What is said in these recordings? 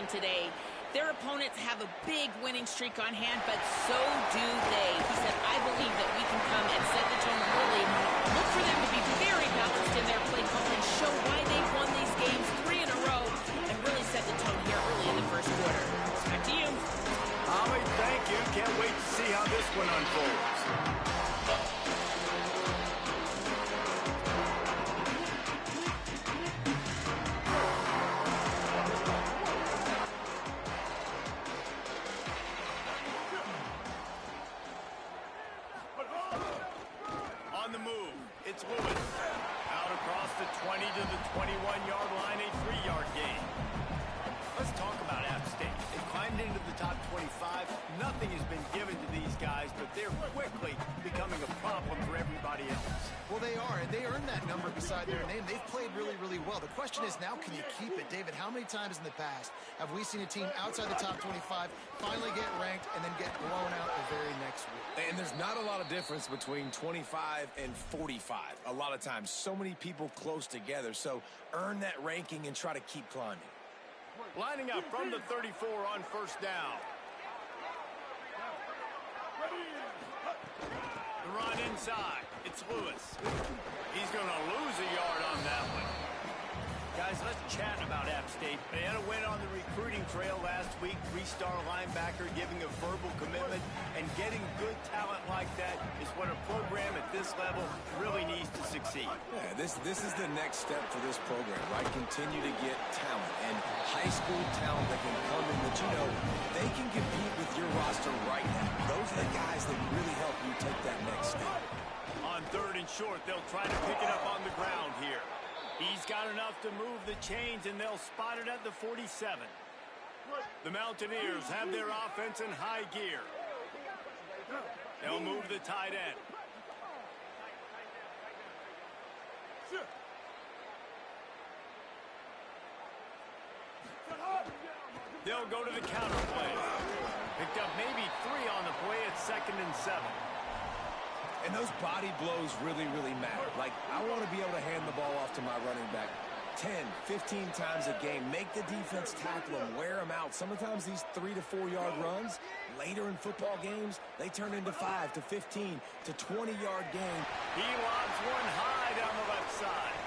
win today. Their opponents have a big winning streak on hand, but so do they. He said, I believe that we can come and set the tone early. Look for them to be very balanced in their play call and show why they won these games 3 in a row and really set the tone here early in the first quarter. Back to you. Holly, thank you. Can't wait to see how this one unfolds. On the move, it's Lewis. Out across the 20 to the 21-yard line, a 3-yard gain. Let's talk about App State. They climbed into the top 25. Nothing has been given to these guys, but they're quickly becoming a problem for everybody else. Well, they are, and they earned that number beside their name. They've played really, really well. The question is now, can you keep it? David, how many times in the past have we seen a team outside the top 25 finally get ranked and then get blown out the very next week? And there's not a lot of difference between 25 and 45. A lot of times, so many people close together. So earn that ranking and try to keep climbing. Lining up from the 34 on first down. The run inside. It's Lewis. He's going to lose a yard on that one. Guys, let's chat about App State. They had a win on the recruiting trail last week. 3-star linebacker giving a verbal commitment, and getting good talent like that is what a program at this level really needs to succeed. Yeah, this is the next step for this program, right? Continue to get talent and high school talent that can come in that, you know, they can compete with your roster right now. Those are the guys that really help you take that next step. On 3rd and short, they'll try to pick it up on the ground here. He's got enough to move the chains, and they'll spot it at the 47. The Mountaineers have their offense in high gear. They'll move the tight end. They'll go to the counter play. Picked up maybe 3 on the play at 2nd and 7. And those body blows really, really matter. Like, I want to be able to hand the ball off to my running back 10, 15 times a game. Make the defense tackle them, wear them out. Sometimes these 3 to 4 yard runs, later in football games, they turn into 5 to 15 to 20-yard gain. He lobs one high down the left side.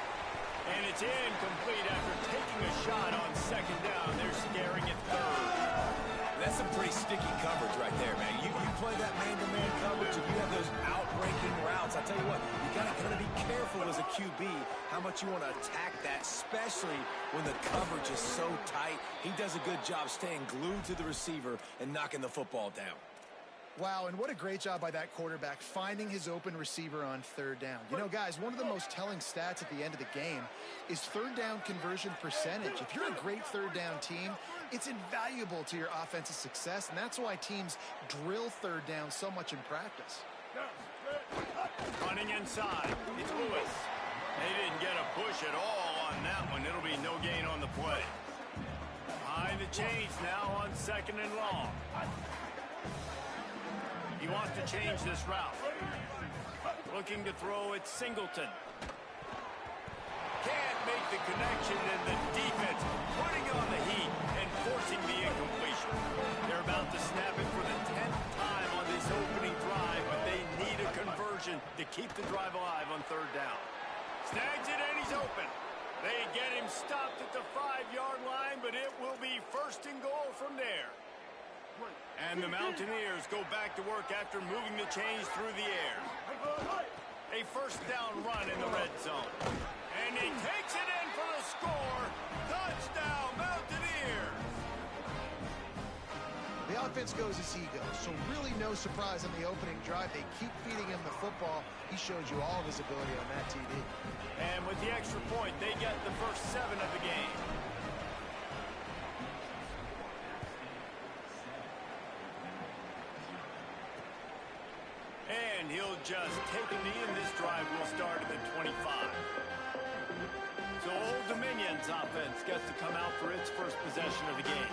And it's incomplete after taking a shot on 2nd down. They're scaring at 3rd. That's some pretty sticky coverage right there, man. You play that man-to-man coverage and you have those outbreaking routes. I tell you what, you got to kind of be careful as a QB how much you want to attack that, especially when the coverage is so tight. He does a good job staying glued to the receiver and knocking the football down. Wow, and what a great job by that quarterback finding his open receiver on 3rd down. You know, guys, one of the most telling stats at the end of the game is 3rd down conversion percentage. If you're a great 3rd down team, it's invaluable to your offensive success, and that's why teams drill 3rd down so much in practice. Running inside, it's Lewis. They didn't get a push at all on that one. It'll be no gain on the play. Behind the chains now on 2nd and long. He wants to change this route. Looking to throw it Singleton. Can't make the connection, and the defense putting on the heat and forcing the incompletion. They're about to snap it for the 10th time on this opening drive, but they need a conversion to keep the drive alive on 3rd down. Snags it, and he's open. They get him stopped at the 5-yard line, but it will be 1st and goal from there. And the Mountaineers go back to work after moving the chains through the air. A 1st down run in the red zone. And he takes it in for the score. Touchdown, Mountaineers! The offense goes as he goes, so really no surprise on the opening drive. They keep feeding him the football. He showed you all of his ability on that TD. And with the extra point, they get the first 7 of the game. And he'll just take a knee, and this drive will start at the 25. So Old Dominion's offense gets to come out for its first possession of the game.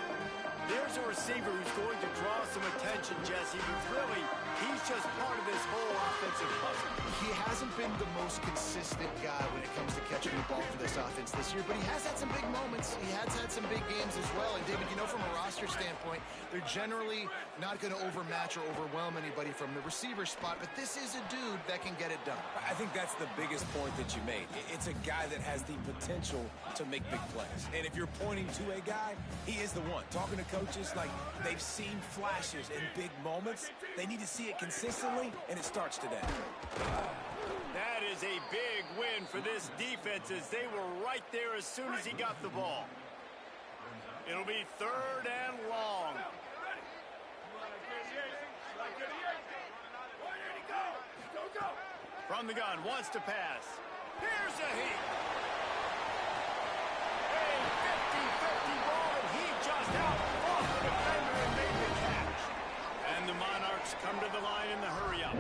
There's a receiver who's going to draw some attention, Jesse, who's really He's just part of this whole offensive puzzle. He hasn't been the most consistent guy when it comes to catching the ball for this offense this year, but he has had some big moments. He has had some big games as well. And, David, you know, from a roster standpoint, they're generally not going to overmatch or overwhelm anybody from the receiver spot, but this is a dude that can get it done. I think that's the biggest point that you made. It's a guy that has the potential to make big plays. And if you're pointing to a guy, he is the one. Talking to coaches, like, they've seen flashes in big moments. They need to see it consistently, and it starts today. That is a big win for this defense as they were right there as soon as he got the ball. It'll be 3rd and long. From the gun, wants to pass. Here's a heat. A 50-50 ball, and he just out-fought the defender and made the catch. And the Monarchs come to the line in the hurry-up.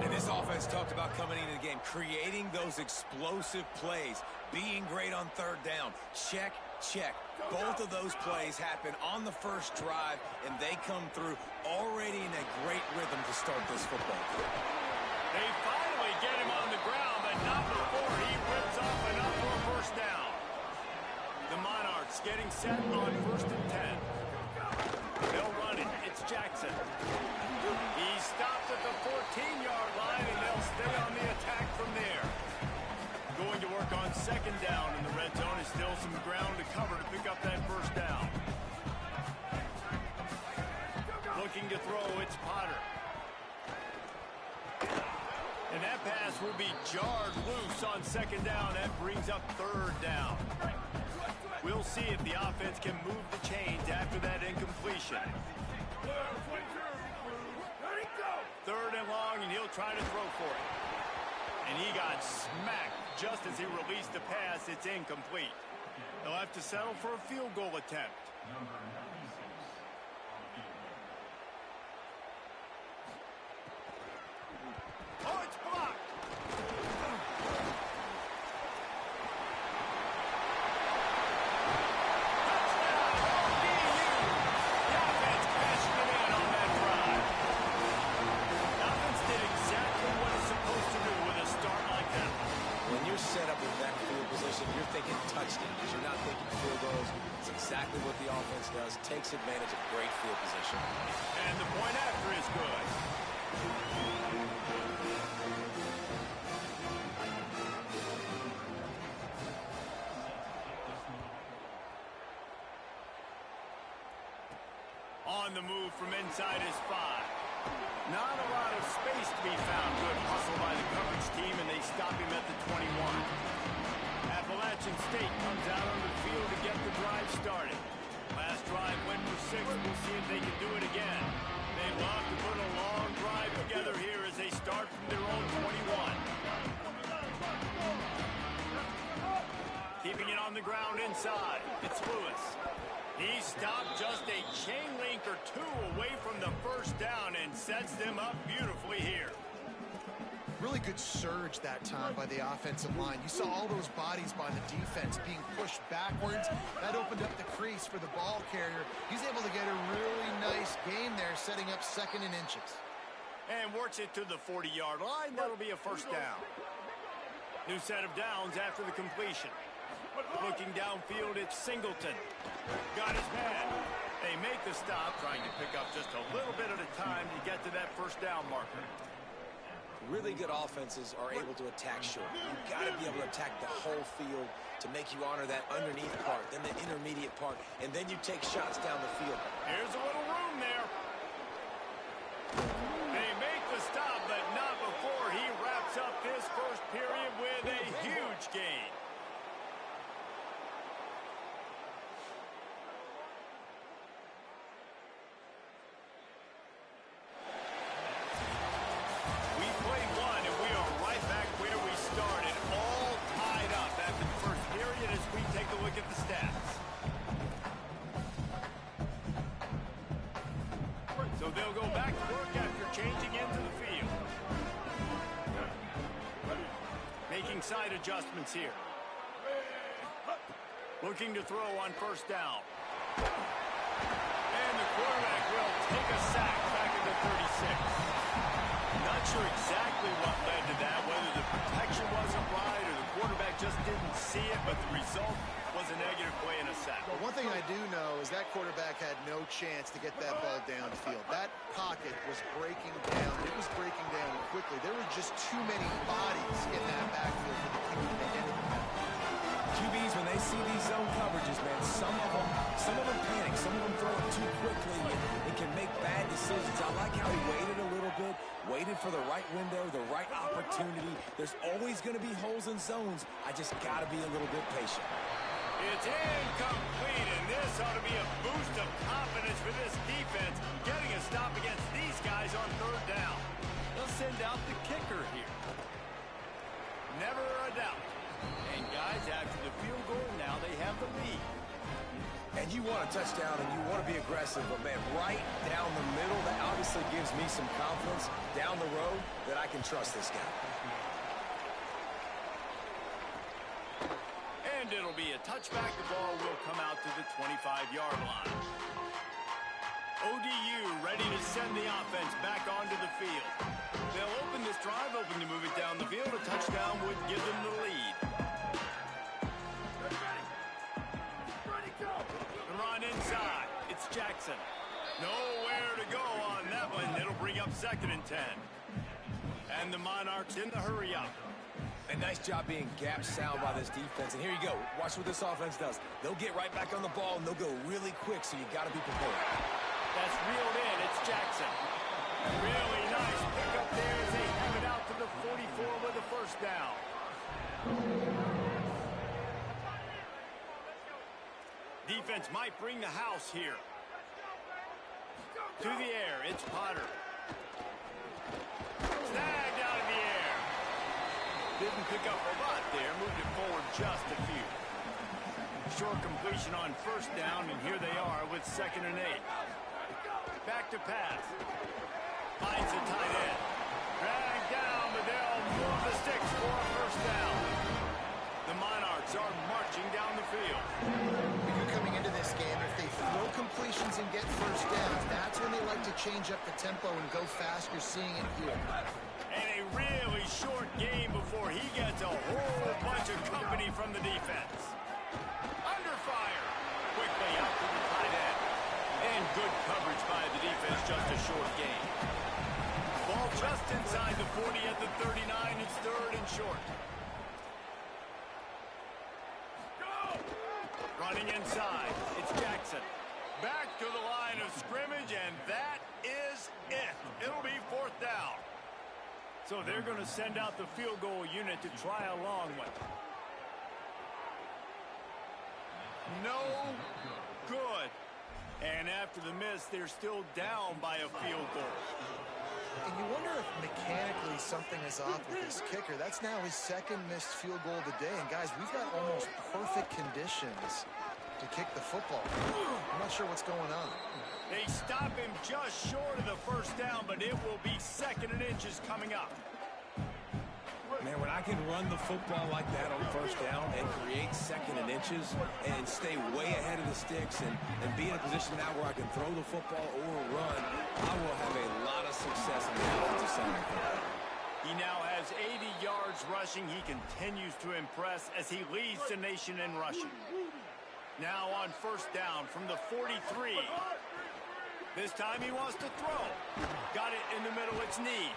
And this offense talked about coming into the game, creating those explosive plays, being great on 3rd down. Check, check. Both of those plays happen on the first drive, and they come through already in a great rhythm to start this football game. They finally get him on the ground, but not before he rips off enough for a 1st down. The Monarchs getting set on 1st and 10. They'll run it. It's Jackson. He stops at the 14-yard line, and they'll stay on the attack from there. Going to work on 2nd down in the red zone is still some ground to cover to pick up that 1st down. Looking to throw, it's Potter. And that pass will be jarred loose on 2nd down. That brings up 3rd down. We'll see if the offense can move the chains after that incompletion. 3rd and long, and he'll try to throw for it. And he got smacked just as he released the pass. It's incomplete. They'll have to settle for a field goal attempt. Oh, it's blocked. Set up in that field position, you're thinking touchdowns. You're not thinking field goals. It's exactly what the offense does. Takes advantage of great field position. And the point after is good. On the move from inside his 5. Not a lot of space to be found. Good hustle by the coverage team, and they stop him at the 21. Appalachian State comes out on the field to get the drive started. Last drive went for 6. We'll see if they can do it again. They love to put a long drive together here as they start from their own 21. Keeping it on the ground inside. It's Lewis. He stopped just a chain link or 2 away from the 1st down and sets them up beautifully here. Really good surge that time by the offensive line. You saw all those bodies by the defense being pushed backwards. That opened up the crease for the ball carrier. He's able to get a really nice gain there, setting up 2nd and inches. And works it to the 40-yard line. That'll be a 1st down. New set of downs after the completion. Looking downfield, it's Singleton. Got his man. They make the stop, trying to pick up just a little bit at a time to get to that 1st down marker. Really good offenses are able to attack short. You've got to be able to attack the whole field to make you honor that underneath part, then the intermediate part, and then you take shots down the field. Here's a little room there. They make the stop, but not before he wraps up this 1st period with a huge gain. Side adjustments here. Looking to throw on 1st down. And the quarterback will take a sack back at the 36. Not sure exactly what led to that, whether the protection wasn't right or the quarterback just didn't see it, but the result was a negative play and a sack. Well, one thing I do know is that quarterback had no chance to get that ball downfield. That pocket was breaking down. It was breaking down quickly. There were just too many bodies in that backfield for the QB to make anything happen. QBs, when they see these zone coverages, man, some of them panic. Some of them throw it too quickly and can make bad decisions. I like how he waited a little bit, waited for the right window, the right opportunity. There's always going to be holes in zones. I just got to be a little bit patient. It's incomplete, and this ought to be a boost of confidence for this defense, getting a stop against these guys on third down. They'll send out the kicker here. Never a doubt. And guys, after the field goal, now they have the lead. And you want a touchdown and you want to be aggressive, but man, right down the middle, that obviously gives me some confidence down the road that I can trust this guy. And it'll be a touchback. The ball will come out to the 25-yard line. ODU ready to send the offense back onto the field. They'll open this drive, hoping to move it down the field. A touchdown would give them the lead. The run inside. It's Jackson. Nowhere to go on that one. It'll bring up 2nd and 10. And the Monarchs in the hurry-up. A nice job being gap sound by this defense. And here you go. Watch what this offense does. They'll get right back on the ball, and they'll go really quick, so you got to be prepared. That's reeled in. It's Jackson. Really nice pickup there as they have it out to the 44 with a first down. Defense might bring the house here. To the air. It's Potter. Snagged out of the air. Didn't pick up a lot there. Moved it forward just a few. Short completion on first down, and here they are with 2nd and 8. Back to pass. Finds the tight end. Dragged down, but they'll move the sticks for a first down. The Monarchs are marching down the field. You're coming into this game, if they throw completions and get first downs, that's when they like to change up the tempo and go fast. You're seeing it here. And a really short game before he gets a whole bunch of company from the defense. Under fire. Quickly out to the tight end. And good coverage by the defense, just a short game. Ball just inside the 40 at the 39. It's 3rd and short. Running inside. It's Jackson. Back to the line of scrimmage, and that is it. It'll be 4th down. So they're going to send out the field goal unit to try a long one. No good. And after the miss, they're still down by a field goal. And you wonder if mechanically something is off with this kicker. That's now his 2nd missed field goal of the day. And guys, we've got almost perfect conditions to kick the football. I'm not sure what's going on. They stop him just short of the first down, but it will be 2nd and inches coming up. Man, when I can run the football like that on first down and create 2nd and inches and stay way ahead of the sticks and be in a position now where I can throw the football or run, I will have a lot of success in the offensive side of the football. He now has 80 yards rushing. He continues to impress as he leads the nation in rushing. Now on first down from the 43. This time he wants to throw. Got it in the middle. It's Need.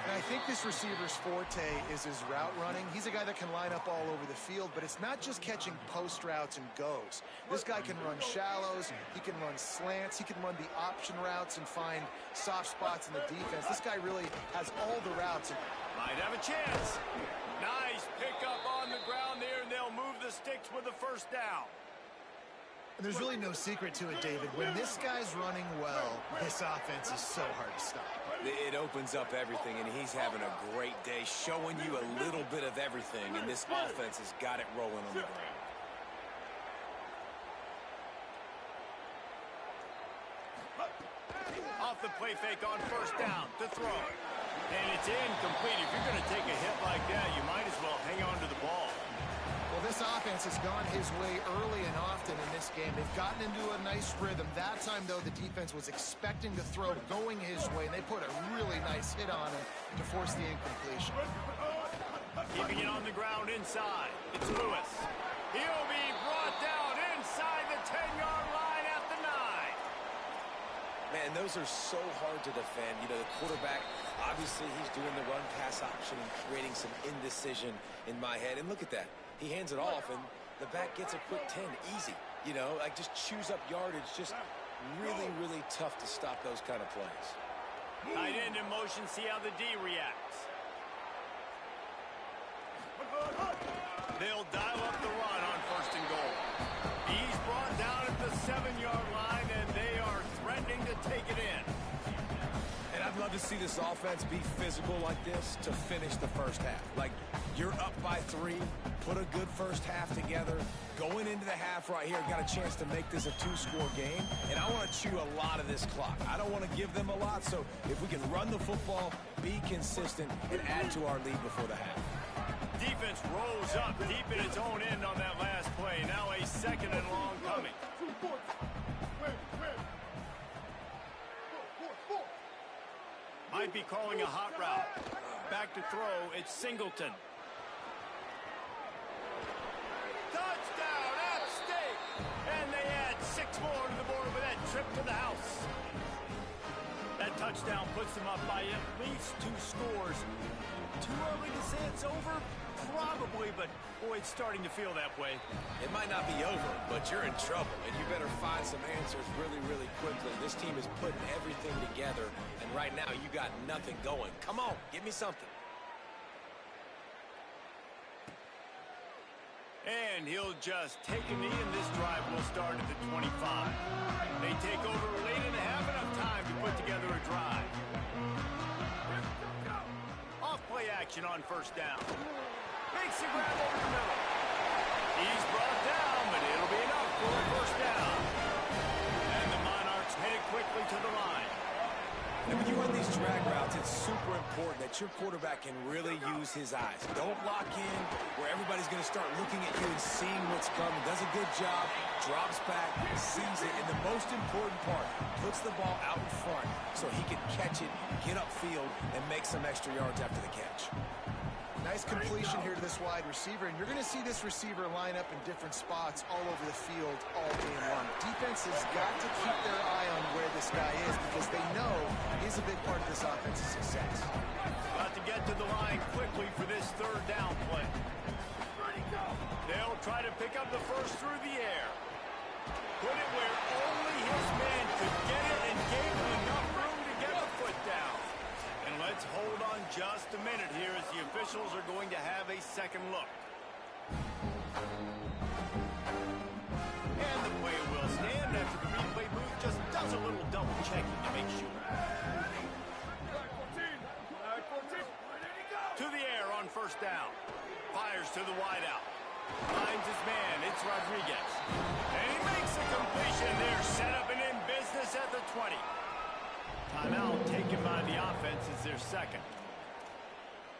And I think this receiver's forte is his route running. He's a guy that can line up all over the field, but it's not just catching post routes and goes. This guy can run shallows, he can run slants, he can run the option routes and find soft spots in the defense. This guy really has all the routes. Might have a chance. Nice pickup on the ground there, and they'll move the sticks with the first down. And there's really no secret to it, David. When this guy's running well, this offense is so hard to stop. It opens up everything, and he's having a great day, showing you a little bit of everything, and this offense has got it rolling on the ground. Off the play fake on first down to throw. And it's incomplete. If you're going to take a hit like that, you might as well hang on to the ball. Well, this offense has gone his way early and often in this game. They've gotten into a nice rhythm. That time, though, the defense was expecting the throw going his way, and they put a really nice hit on him to force the incompletion. Keeping it on the ground inside. It's Lewis. He'll be brought down inside the 10-yard line at the 9. Man, those are so hard to defend. You know, the quarterback, obviously he's doing the run-pass option and creating some indecision in my head. And look at that. He hands it off, and the back gets a quick 10. Easy. You know, like just chews up yardage. Just really, really tough to stop those kind of plays. Tight end in motion. See how the D reacts. They'll dial up the run on 1st and goal. He's brought down at the 7-yard line, and they are threatening to take it in. And I'd love to see this offense be physical like this to finish the first half. Like, you're up by 3, put a good first half together. Going into the half right here, got a chance to make this a 2-score game, and I want to chew a lot of this clock. I don't want to give them a lot, so if we can run the football, be consistent, and add to our lead before the half. Defense rolls up deep in its own end on that last play. Now a 2nd and long coming. Might be calling a hot route. Back to throw, it's Singleton. Touchdown, App State! And they add 6 more to the board with that trip to the house. That touchdown puts them up by at least 2 scores. Too early to say it's over? Probably, but boy, it's starting to feel that way. It might not be over, but you're in trouble, and you better find some answers really, really quickly. This team is putting everything together, and right now you got nothing going. Come on, give me something. And he'll just take a knee, and this drive will start at the 25. They take over late in the half, enough time to put together a drive. Off-play action on 1st down. Makes a grab over the middle. He's brought down, but it'll be enough for a 1st down. And the Monarchs headed quickly to the line. And when you run these drag routes, it's super important that your quarterback can really use his eyes. Don't lock in where everybody's going to start looking at you and seeing what's coming. Does a good job, drops back, sees it, and the most important part, puts the ball out in front so he can catch it, get upfield, and make some extra yards after the catch. Nice completion here to this wide receiver, and you're going to see this receiver line up in different spots all over the field all game long. Defense has got to keep their eye on where this guy is because they know he's a big part of this offense's success. Got to get to the line quickly for this 3rd down play. They'll try to pick up the first through the air. Put it where only his man could get it and gave him enough room to get the foot down. And let's hold on just a minute here as the officials are going to have a second look. And the play will stand after the replay booth just does a little double checking to make sure. To the air on 1st down. Fires to the wideout. Finds his man. It's Rodriguez. And he makes the completion. They're set up and in business at the 20. Timeout taken by the offense is their 2nd.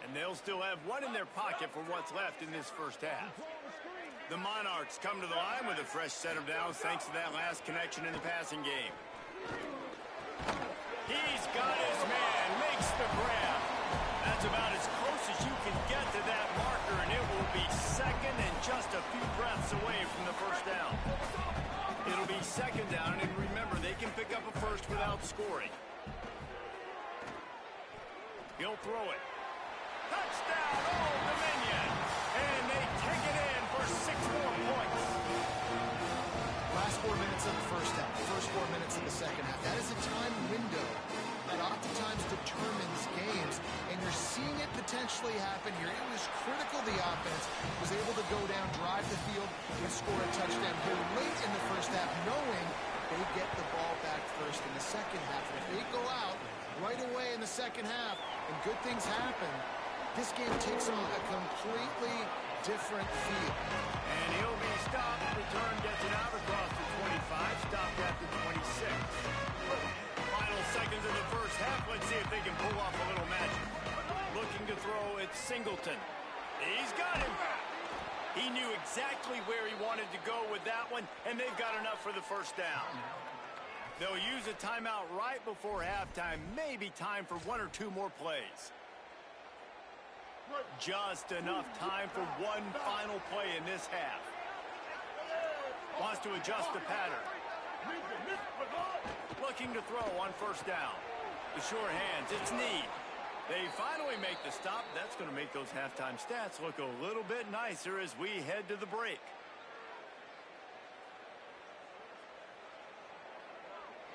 And they'll still have 1 in their pocket for what's left in this 1st half. The Monarchs come to the line with a fresh set of downs thanks to that last connection in the passing game. He's got his man, makes the grab. That's about as close as you can get to that marker, and it will be 2nd and just a few breaths away from the 1st down. It'll be 2nd down, and remember, they can pick up a first without scoring. He'll throw it. Touchdown, Old Dominion! And they take it in for 6 more points. Last 4 minutes of the first half, first 4 minutes of the second half. That is a time window that oftentimes determines games, and you're seeing it potentially happen here. It was critical the offense was able to go down, drive the field, and score a touchdown here late in the first half, knowing they get the ball back first in the second half. And if they go out right away in the second half and good things happen, this game takes on a completely different feel. And he'll be stopped. Return gets it out across the 25, stopped at the 26. Final seconds of the first half. Let's see if they can pull off a little magic. Looking to throw, it's Singleton. He's got him. He knew exactly exactly where he wanted to go with that one, and they've got enough for the first down. They'll use a timeout right before halftime. Maybe time for one or two more plays. Just enough time for one final play in this half. Wants to adjust the pattern. Looking to throw on first down. The sure hands, it's need. They finally make the stop. That's going to make those halftime stats look a little bit nicer as we head to the break.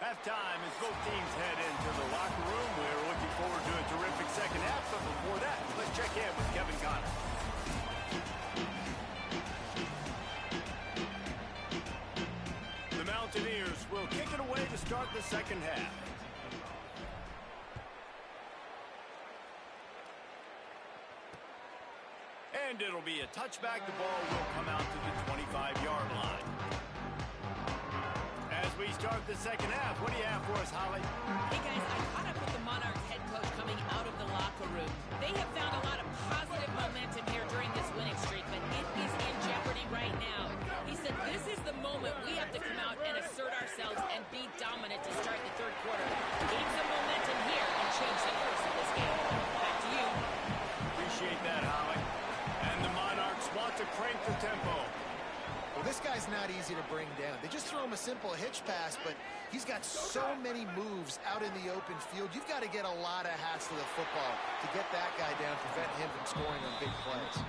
Halftime as both teams head into the locker room. We're looking forward to a terrific second half, but before that, let's check in with Kevin Connor. The Mountaineers will kick it away to start the second half. And it'll be a touchback. The ball will come out to the 25-yard line. As we start the second half, what do you have for us, Holly? Hey, guys, I caught up with the Monarchs head coach coming out of the locker room. They have found a lot of positive momentum here during this winning streak, but it is in jeopardy right now. He said this is the moment we have to come out and assert ourselves and be dominant to start the third quarter. Gain some momentum here and change the course of this game. Back to you. Appreciate that, Holly. And the Monarchs want to crank the tempo. Well, this guy's not easy to bring down. They just throw him a simple hitch pass, but he's got so many moves out in the open field. You've got to get a lot of hats to the football to get that guy down, prevent him from scoring on big plays.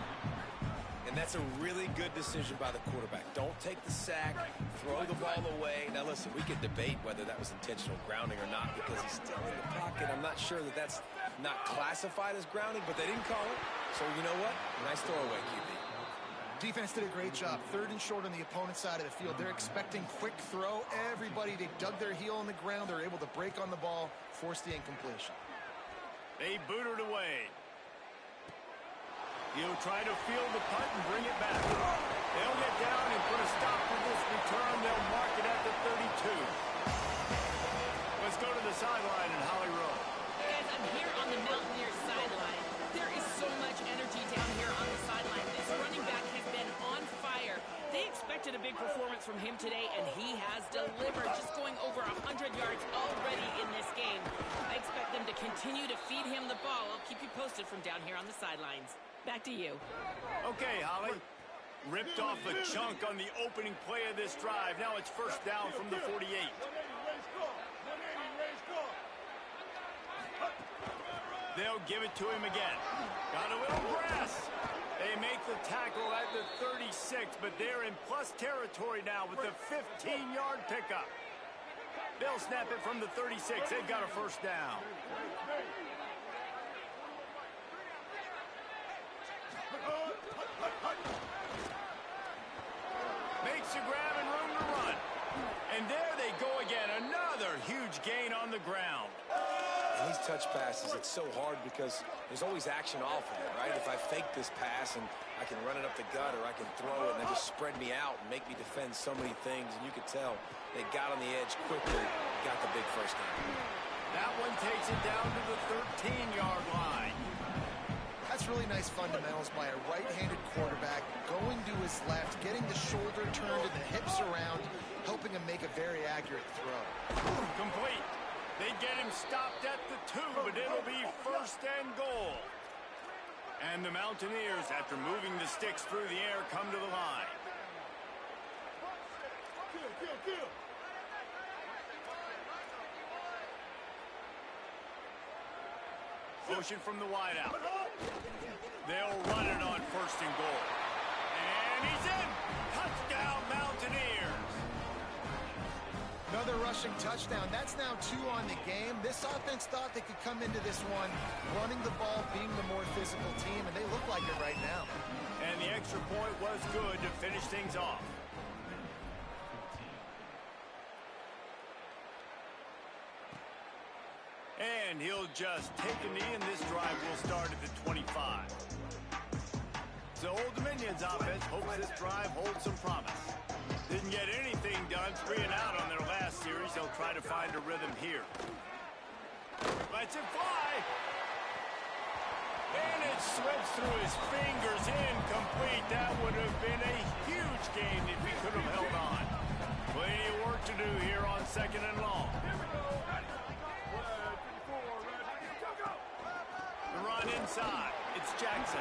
And that's a really good decision by the quarterback. Don't take the sack, throw the ball away. Now, listen, we could debate whether that was intentional grounding or not because he's still in the pocket. I'm not sure that that's not classified as grounding, but they didn't call it. So, you know what? Nice throwaway, QB. Defense did a great job. Third and short on the opponent's side of the field. They're expecting quick throw. Everybody, they dug their heel on the ground. They're able to break on the ball, force the incompletion. They boot it away. He'll try to field the punt and bring it back. They'll get down and put a stop to this return. They'll mark it at the 32. Let's go to the sideline in Holly Rowe. Guys, I'm here on the Mountaineers sideline. There is so much energy down here on the sideline. This running back has been on fire. They expected a big performance from him today, and he has delivered, just going over 100 yards already in this game. I expect them to continue to feed him the ball. I'll keep you posted from down here on the sidelines. Back to you. Okay, Holly. Ripped off a chunk on the opening play of this drive. Now it's first down from the 48. They'll give it to him again. Got a little grass. They make the tackle at the 36, but they're in plus territory now with the 15-yard pickup. They'll snap it from the 36. They've got a first down. Makes a grab and room to run. And there they go again. Another huge gain on the ground. And these touch passes, it's so hard because there's always action off of it, right? If I fake this pass and I can run it up the gut or I can throw it and then just spread me out and make me defend so many things, and you could tell they got on the edge quickly, got the big first down. That one takes it down to the 13-yard line. That's really nice fundamentals by a right-handed quarterback, going to his left, getting the shoulder turned and the hips around, helping him make a very accurate throw. Complete. They get him stopped at the 2, but it'll be first and goal. And the Mountaineers, after moving the sticks through the air, come to the line. Motion from the wideout. They'll run it on first and goal. And he's in. Touchdown, Mountaineers. Another rushing touchdown. That's now 2 on the game. This offense thought they could come into this one running the ball, being the more physical team, and they look like it right now. And the extra point was good to finish things off. And he'll just take a knee, and this drive will start at the 25. So Old Dominion's offense hopes this drive holds some promise. Didn't get anything done, 3 and out on their last series. They'll try to find a rhythm here. Lets it fly. And it slips through his fingers, incomplete. That would have been a to do here on 2nd and long. The run inside. It's Jackson.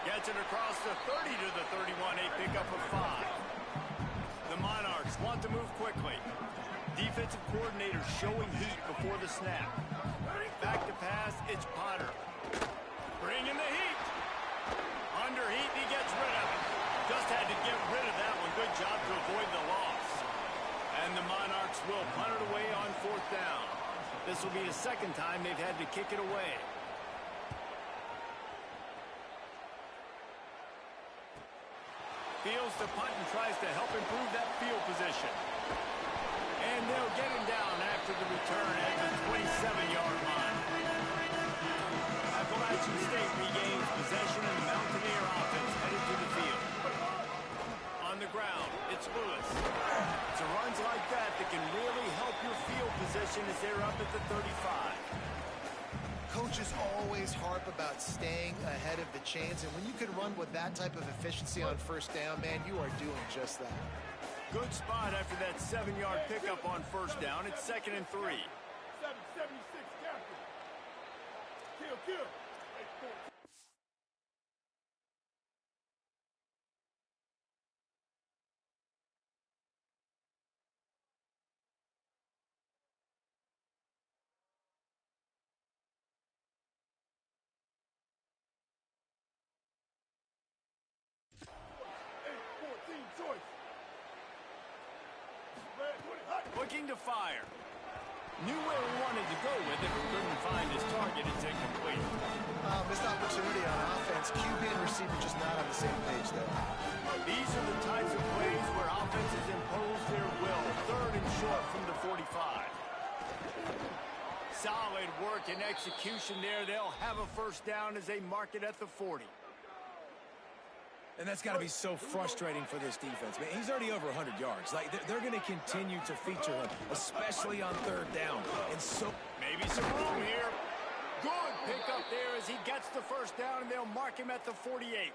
Gets it across the 30 to the 31. A pickup of 5. The Monarchs want to move quickly. Defensive coordinator showing heat before the snap. Back to pass, it's Potter. Bringing the heat. Under heat, he gets rid of it. Just had to get rid of that one. Good job to avoid the loss. And the Monarchs will punt it away on 4th down. This will be the 2nd time they've had to kick it away. Fields to punt and tries to help improve that field position. And they'll get him down after the return at the 27-yard line. Appalachian State regains possession and the Mountaineer offense headed to the field. On the ground, it's Lewis. It's runs like that that can really help your field position as they're up at the 35. Coaches always harp about staying ahead of the chains, and when you can run with that type of efficiency on 1st down, man, you are doing just that. Good spot after that 7-yard pickup on 1st down. It's 2nd and 3. 776 captain. Kill. Looking to fire. Knew where he wanted to go with it, but couldn't find his target. It's incomplete. Missed opportunity on offense. QB and receiver just not on the same page there. These are the types of plays where offenses impose their will. 3rd and short from the 45. Solid work and execution there. They'll have a 1st down as they mark it at the 40. And that's got to be so frustrating for this defense. Man, he's already over 100 yards. Like, they're going to continue to feature him, especially on 3rd down. And so maybe some room here. Good pickup there as he gets the 1st down, and they'll mark him at the 48.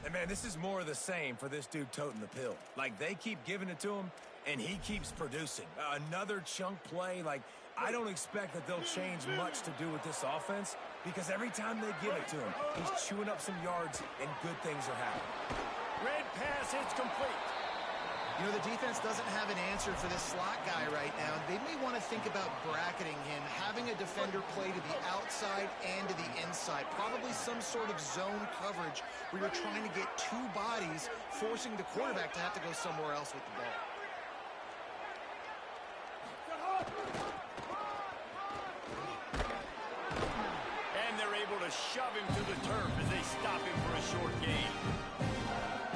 And, man, this is more of the same for this dude toting the pill. Like, they keep giving it to him, and he keeps producing. Another chunk play. Like, I don't expect that they'll change much to do with this offense because every time they give it to him, he's chewing up some yards and good things are happening. Red pass, it's complete. You know, the defense doesn't have an answer for this slot guy right now. They may want to think about bracketing him, having a defender play to the outside and to the inside. Probably some sort of zone coverage where you're trying to get 2 bodies, forcing the quarterback to have to go somewhere else with the ball. To shove him to the turf as they stop him for a short gain.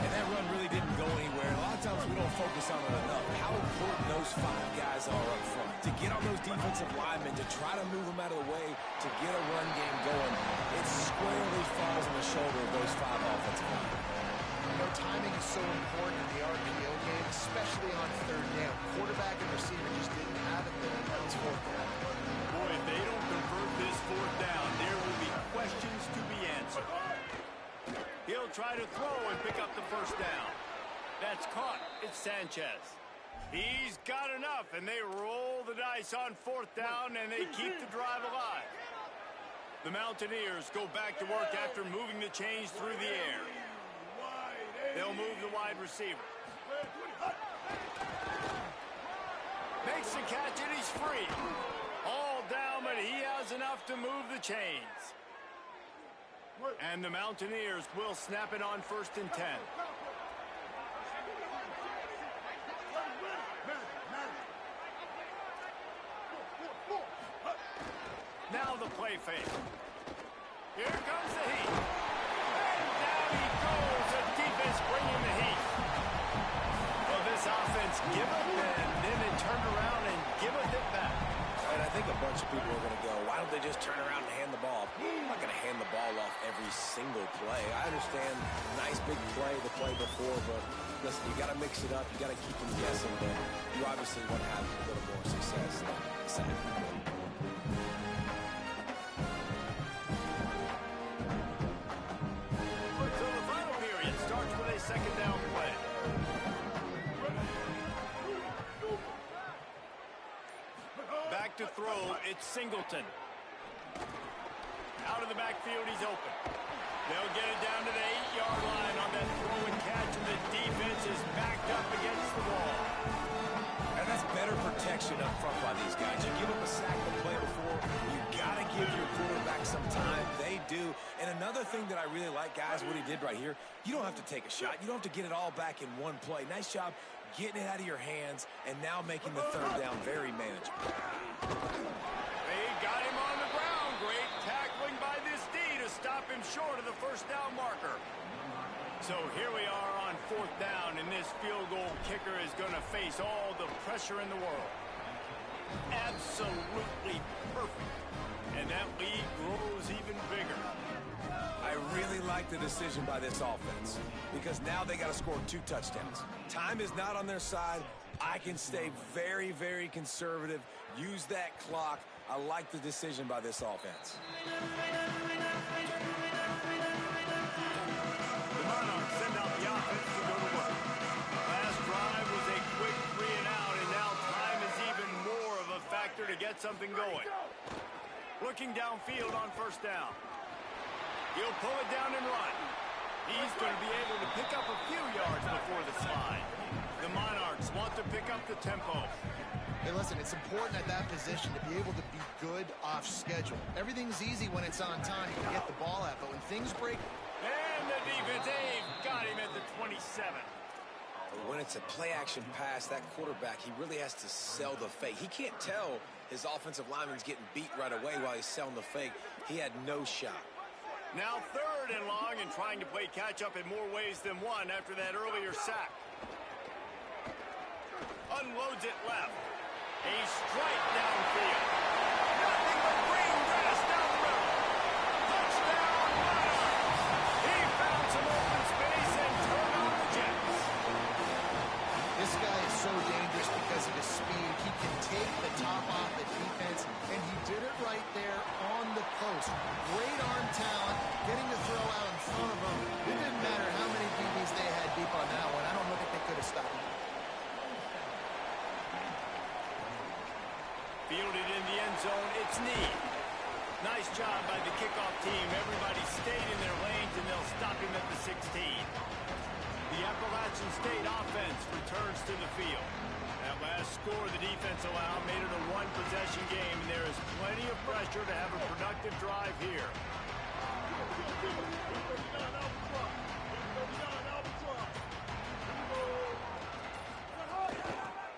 And that run really didn't go anywhere. And a lot of times we don't focus on it enough. How important those 5 guys are up front. To get on those defensive linemen, to try to move them out of the way, to get a run game going, it squarely falls on the shoulder of those 5 offensive linemen. You know, timing is so important in the RPO game, especially on 3rd down. Quarterback and receiver just didn't have it there. That was 4th down. Boy, if they don't convert this 4th down, there will be questions to be answered. He'll try to throw and pick up the 1st down. That's caught. It's Sanchez. He's got enough, and they roll the dice on 4th down, and they keep the drive alive. The Mountaineers go back to work after moving the chains through the air. They'll move the wide receiver. Makes the catch, and he's free. All down, but he has enough to move the chains. And the Mountaineers will snap it on 1st and 10. Now the play fake. Here comes the heat. And down he goes. The defense bringing the heat. Well, this offense giveth and then they turn around and giveth it back. And I think a bunch of people are going to go, why don't they just turn around and hand the ball? I'm not going to hand the ball off every single play. I understand nice big play the play before, but listen, you got to mix it up. You got to keep them guessing, but you obviously want to have a little more success than second. So the final period starts with a 2nd down play. throw. It's Singleton. Out of the backfield, he's open. They'll get it down to the 8-yard line on that throw and catch, and the defense is backed up against the wall. And that's better protection up front by these guys. You give them a sack the play before, you got to give your quarterback some time. They do. And another thing that I really like, guys, what he did right here, you don't have to take a shot. You don't have to get it all back in one play. Nice job getting it out of your hands and now making the third down very manageable. They got him on the ground. Great tackling by this D to stop him short of the first down marker. So here we are on fourth down, and this field goal kicker is going to face all the pressure in the world. Absolutely perfect. And that lead grows even bigger. I really like the decision by this offense because now they got to score 2 touchdowns. Time is not on their side. I can stay very, very conservative, use that clock. I like the decision by this offense. The Monarchs send out the offense to go to work. Last drive was a quick 3 and out, and now time is even more of a factor to get something going. Looking downfield on first down. He'll pull it down and run. He's going to be able to pick up a few yards before the slide. The Monarchs want to pick up the tempo. Hey, listen, it's important at that position to be able to be good off schedule. Everything's easy when it's on time. You can get the ball out, but when things break... And the defense, they've got him at the 27. When it's a play-action pass, that quarterback, he really has to sell the fake. He can't tell his offensive lineman's getting beat right away while he's selling the fake. He had no shot. Now third and long and trying to play catch-up in more ways than one after that earlier sack. Unloads it left. A strike downfield. Nothing but green grass down the middle. Touchdown, Monarchs. He found some open space and turned on the Jets. This guy is so dangerous because of his speed. He can take the top off the defense, and he did it right there on the post. Great arm talent, getting the throw out in front of him. It didn't matter how many DBs they had deep on that one. I don't know if they could have stopped him. Fielded in the end zone, it's Need. Nice job by the kickoff team. Everybody stayed in their lanes, and they'll stop him at the 16. The Appalachian State offense returns to the field. That last score the defense allowed made it a one-possession game, and there is plenty of pressure to have a productive drive here.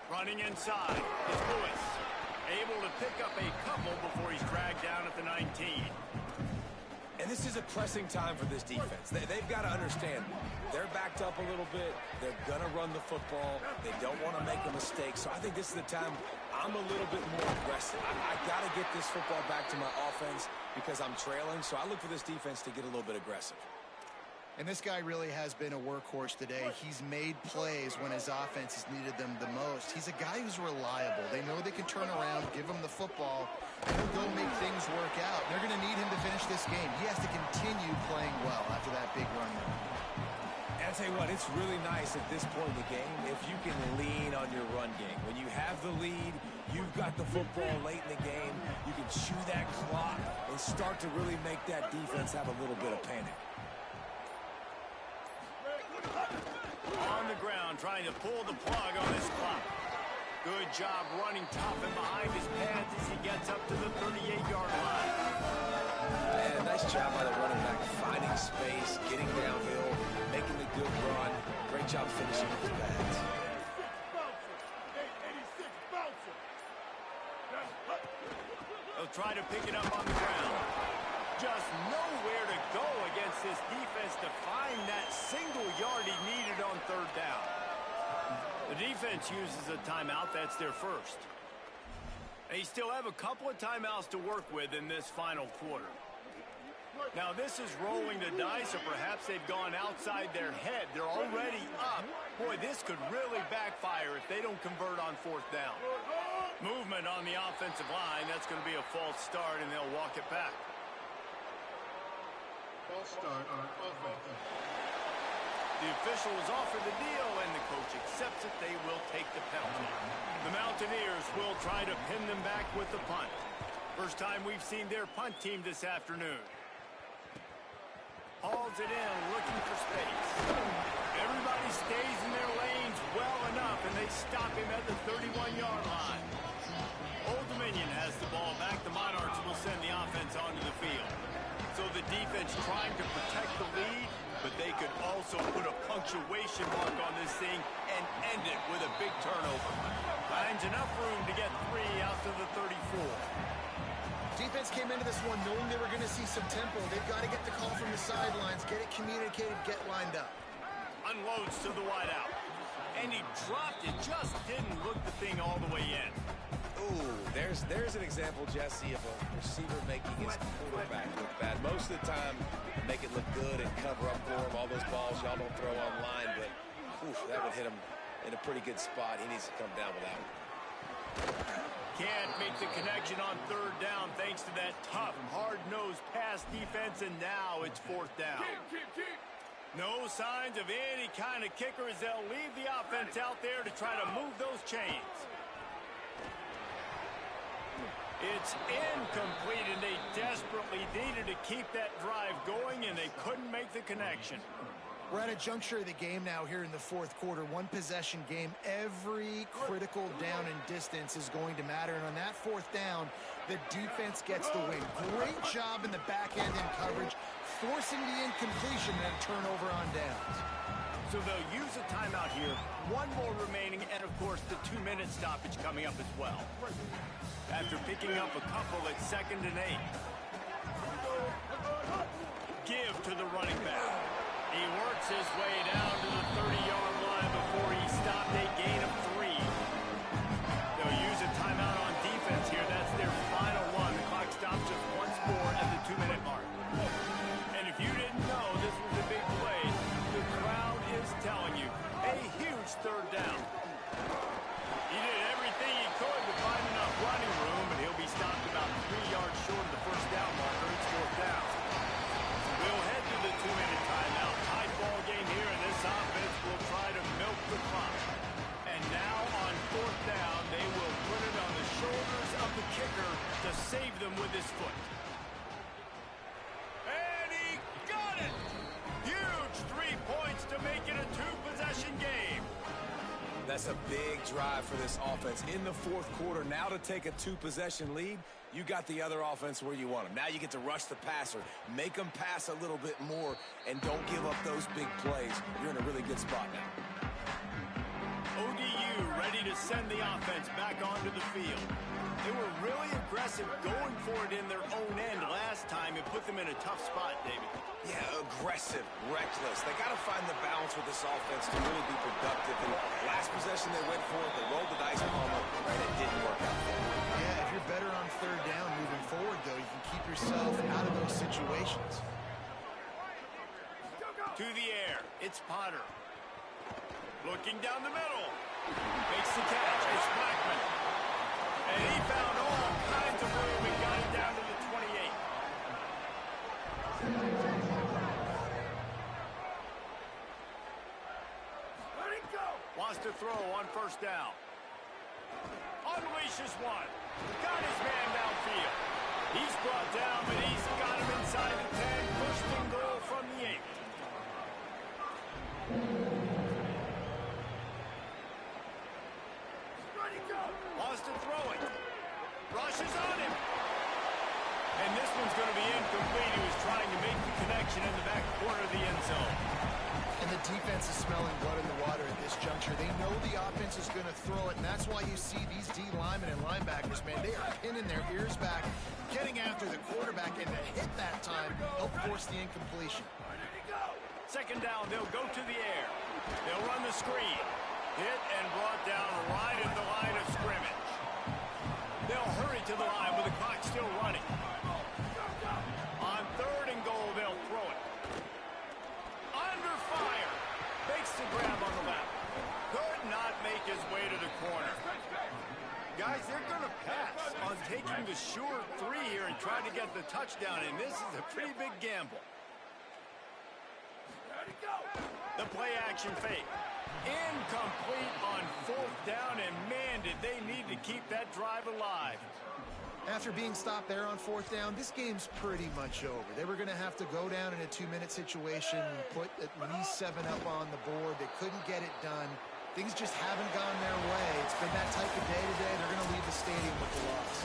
Running inside is Lewis. Able to pick up a couple before he's dragged down at the 19. And this is a pressing time for this defense. They've got to understand, they're backed up a little bit. They're going to run the football. They don't want to make a mistake. So I think this is the time I'm a little bit more aggressive. I got to get this football back to my offense because I'm trailing. So I look for this defense to get a little bit aggressive. And this guy really has been a workhorse today. He's made plays when his offense has needed them the most. He's a guy who's reliable. They know they can turn around, give him the football, and he'll go make things work out. They're going to need him to finish this game. He has to continue playing well after that big run there. And I'll tell you what, it's really nice at this point in the game if you can lean on your run game. When you have the lead, you've got the football late in the game, you can chew that clock and start to really make that defense have a little bit of panic. On the ground, trying to pull the plug on this clock. Good job running top and behind his pads as he gets up to the 38-yard line. And nice job by the running back, finding space, getting downhill, making the good run. Great job finishing with his pads. They'll try to pick it up on the ground. Just nowhere to go against this defense to find that single yard he needed on third down. The defense uses a timeout. That's their first. They still have a couple of timeouts to work with in this final quarter. Now, this is rolling the dice, or perhaps they've gone outside their head. They're already up. Boy, this could really backfire if they don't convert on fourth down. Movement on the offensive line. That's going to be a false start, and they'll walk it back. False start on offense. The official is offered the deal, and the coach accepts it. They will take the penalty. The Mountaineers will try to pin them back with the punt. First time we've seen their punt team this afternoon. Hauls it in, looking for space. Everybody stays in their lanes well enough, and they stop him at the 31-yard line. Old Dominion has the ball back. The Monarchs will send the offense onto the field. So the defense trying to protect the lead, but they could also put a punctuation mark on this thing and end it with a big turnover. Finds enough room to get 3 out to the 34. Defense came into this one knowing they were going to see some tempo. They've got to get the call from the sidelines, get it communicated, get lined up. Unloads to the wideout. And he dropped it, just didn't look the thing all the way in. Ooh, there's an example, Jesse, of a receiver making his quarterback look bad. Most of the time, make it look good and cover up for him. All those balls y'all don't throw online, but that would hit him in a pretty good spot. He needs to come down with that one. Can't make the connection on third down thanks to that tough, hard-nosed pass defense, and now it's fourth down. No signs of any kind of kicker as they'll leave the offense out there to try to move those chains. It's incomplete, and they desperately needed to keep that drive going, and they couldn't make the connection. We're at a juncture of the game now here in the fourth quarter. One possession game. Every critical down and distance is going to matter. And on that fourth down, the defense gets the win. Great job in the back end in coverage, forcing the incompletion and a turnover on downs. So they'll use a timeout here. One more remaining, and of course the 2-minute stoppage coming up as well. After picking up a couple at 2nd and 8. Give to the running back. He works his way down to the 30-yard line before he stopped a gain of 3. They'll use a timeout on defense here. That's their final one. The clock stops just once more at the 2-minute mark. And if you didn't know this was a big play, the crowd is telling you. A huge third down. He did everything he could to find enough running room, but he'll be stopped about 3 yards short of the first down marker. It's fourth down. We'll head to the 2-minute timeout. Tight ball game here, and this offense will try to milk the clock. And now on fourth down, they will put it on the shoulders of the kicker to save them with his foot. And he got it! Huge 3 points to make it a 2-possession game. That's a big drive for this offense in the fourth quarter. Now to take a 2-possession lead, you got the other offense where you want them. Now you get to rush the passer, make them pass a little bit more, and don't give up those big plays. You're in a really good spot now. ODU ready to send the offense back onto the field. They were really aggressive going for it in their own end last time. It put them in a tough spot, David. Yeah, aggressive, reckless. They got to find the balance with this offense to really be productive. And last possession they went for it, they rolled the dice on it, and it didn't work out for them. Yeah, if you're better on third down moving forward, though, you can keep yourself out of those situations. To the air, it's Potter. Looking down the middle. Makes the catch. It's Blackman. And he found all kinds of room and got it down to the 28. Wants to throw on first down. Unleashes one. Got his man downfield. He's brought down, but he's got him inside the 10. First and goal from the 8. Wants to throw it. Rushes on him. And this one's going to be incomplete. He was trying to make the connection in the back corner of the end zone. And the defense is smelling blood in the water at this juncture. They know the offense is going to throw it, and that's why you see these D linemen and linebackers, man, they are pinning their ears back, getting after the quarterback, and to hit that time, help force the incompletion. Second down, they'll go to the air. They'll run the screen. Hit and brought down right at the line of scrimmage. They'll hurry to the line with the clock still running. On third and goal, they'll throw it. Under fire. Makes the grab on the left. Could not make his way to the corner. Guys, they're going to pass on taking the sure 3 here and trying to get the touchdown, and this is a pretty big gamble. The play action fake. Incomplete on 4th down, and man, did they need to keep that drive alive. After being stopped there on 4th down, this game's pretty much over. They were going to have to go down in a 2-minute situation, put at least 7 up on the board. They couldn't get it done. Things just haven't gone their way. It's been that type of day today. They're going to leave the stadium with the loss.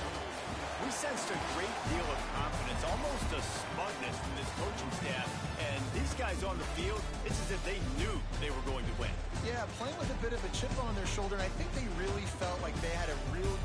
We sensed a great deal of confidence, almost a smugness from this coaching staff. And these guys on the field, it's as if they knew they were going to win. Yeah, playing with a bit of a chip on their shoulder. And I think they really felt like they had a real